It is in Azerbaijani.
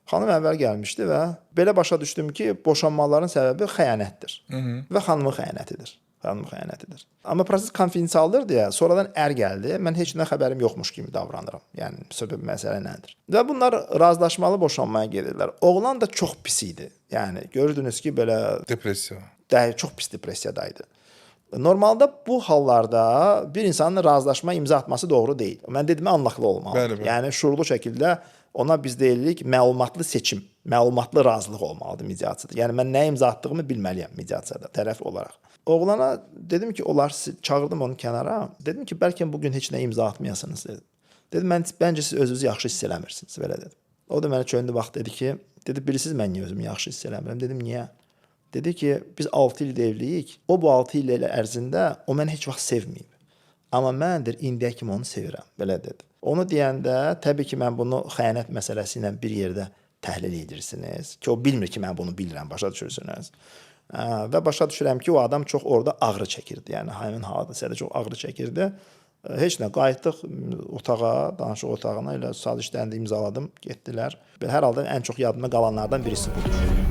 Xanım əvvəl gəlmişdi və belə başa düşdüm ki, boşanmaların səbəbi xəyanətdir. Və xanımın xəyanətidir. Xanımın xəyanətidir. Amma proses konfidensialdır deyə sonradan ər gəldi. Mən heç nə xəbərim yoxmuş kimi davranıram. Yəni söhbət məsələ nədir? Və bunlar razılaşmalı boşanmaya gedirlər. Oğlan da çox pis idi. Yəni gördünüz ki, belə Depressiya. Çox pis depressiyadaydı. Normalda bu hallarda bir insanın razılaşma imza atması doğru deyil. Mən dedim, anlaqlı olmalıdır. Bəli. Yəni şuurlu şəkildə ona biz deyirik məlumatlı seçim, məlumatlı razılıq olmalıdır mediasiyada. Yəni mən nə imza atdığımı bilməliyəm mediasiyada tərəf olaraq. Oğlana dedim ki, çağırdım onu kənara. Dedim ki, bəlkə bugün heç nə imza atmayasınız dedim. Dedim, bəncə siz özünüzü yaxşı hiss eləmirsiniz, belə dedim. O da mənə çöndü vaxt dedi ki, bilirsiniz mən niyə özümü yaxşı hiss eləmirəm? Dedim, niyə? Dedi ki, biz 6 ildə evliyik. O bu 6 il ərzində o məni heç vaxt sevməyib. Amma məndir indiyə kimi onu sevirəm, belə dedi. Onu deyəndə təbii ki, mən bunu xəyanət məsələsi ilə bir yerdə təhlil edirsiniz ki, o bilmir ki, mən bunu bilirəm, başa düşürsünüz. Və başa düşürəm ki, o adam çox orada ağrı çəkirdi. Yəni həmin hadisədə çox ağrı çəkirdi. Heç nə, qayıtdıq otağa, danışıq otağına, elə sazişlərini imzaladım, getdilər. Hər halda ən çox yadıma qalanlardan birisi budur.